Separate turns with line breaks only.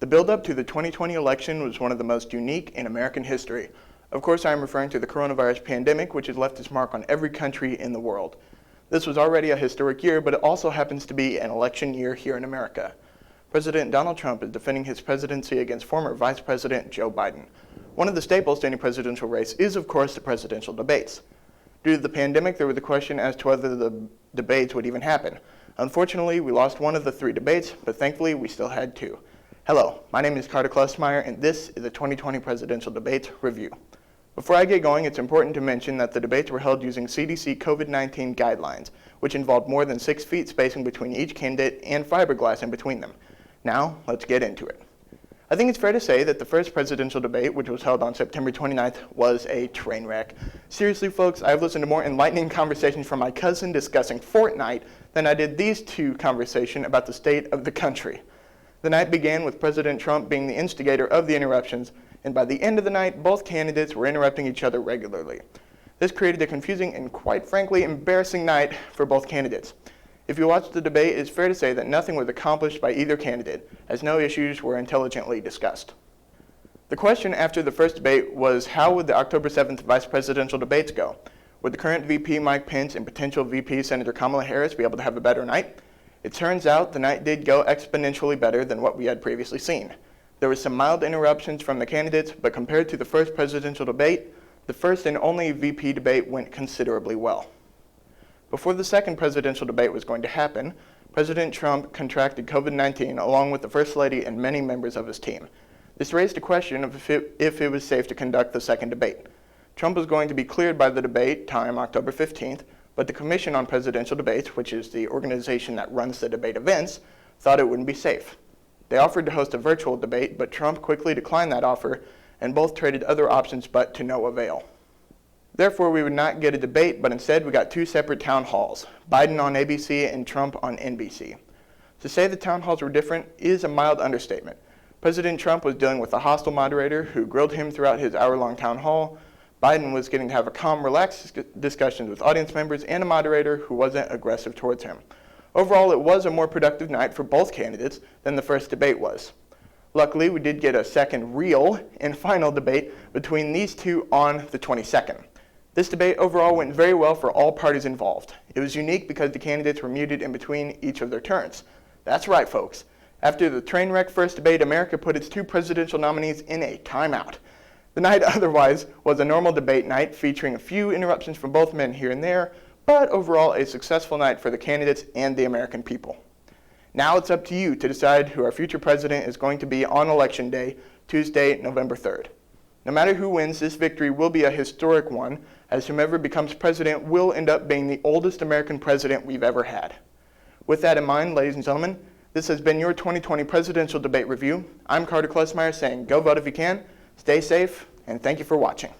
The build-up to the 2020 election was one of the most unique in American history. Of course, I am referring to the coronavirus pandemic, which has left its mark on every country in the world. This was already a historic year, but it also happens to be an election year here in America. President Donald Trump is defending his presidency against former Vice President Joe Biden. One of the staples to any presidential race is, of course, the presidential debates. Due to the pandemic, there was the question as to whether the debates would even happen. Unfortunately, we lost one of the 3 debates, but thankfully, we still had 2. Hello, my name is Carter Klustmeyer, and this is the 2020 Presidential Debates Review. Before I get going, it's important to mention that the debates were held using CDC COVID-19 guidelines, which involved more than 6 feet spacing between each candidate and fiberglass in between them. Now, let's get into it. I think it's fair to say that the first presidential debate, which was held on September 29th, was a train wreck. Seriously, folks, I've listened to more enlightening conversations from my cousin discussing Fortnite than I did these 2 conversations about the state of the country. The night began with President Trump being the instigator of the interruptions, and by the end of the night, both candidates were interrupting each other regularly. This created a confusing and, quite frankly, embarrassing night for both candidates. If you watched the debate, it's fair to say that nothing was accomplished by either candidate, as no issues were intelligently discussed. The question after the first debate was, how would the October 7th vice presidential debates go? Would the current VP Mike Pence and potential VP Senator Kamala Harris be able to have a better night? It turns out the night did go exponentially better than what we had previously seen. There were some mild interruptions from the candidates, but compared to the first presidential debate, the first and only VP debate went considerably well. Before the second presidential debate was going to happen, President Trump contracted COVID-19 along with the First Lady and many members of his team. This raised a question of if it was safe to conduct the second debate. Trump was going to be cleared by the debate time October 15th, but the Commission on Presidential Debates, which is the organization that runs the debate events, thought it wouldn't be safe. They offered to host a virtual debate, but Trump quickly declined that offer, and both traded other options but to no avail. Therefore, we would not get a debate, but instead we got 2 separate town halls, Biden on ABC and Trump on NBC. To say the town halls were different is a mild understatement. President Trump was dealing with a hostile moderator who grilled him throughout his hour-long town hall. Biden was getting to have a calm, relaxed discussions with audience members and a moderator who wasn't aggressive towards him. Overall, it was a more productive night for both candidates than the first debate was. Luckily, we did get a second real and final debate between these 2 on the 22nd. This debate overall went very well for all parties involved. It was unique because the candidates were muted in between each of their turns. That's right, folks. After the train wreck first debate, America put its 2 presidential nominees in a timeout. The night otherwise was a normal debate night featuring a few interruptions from both men here and there, but overall a successful night for the candidates and the American people. Now it's up to you to decide who our future president is going to be on Election Day, Tuesday, November 3rd. No matter who wins, this victory will be a historic one, as whomever becomes president will end up being the oldest American president we've ever had. With that in mind, ladies and gentlemen, this has been your 2020 Presidential Debate Review. I'm Carter Klustmeyer saying go vote if you can, stay safe, and thank you for watching.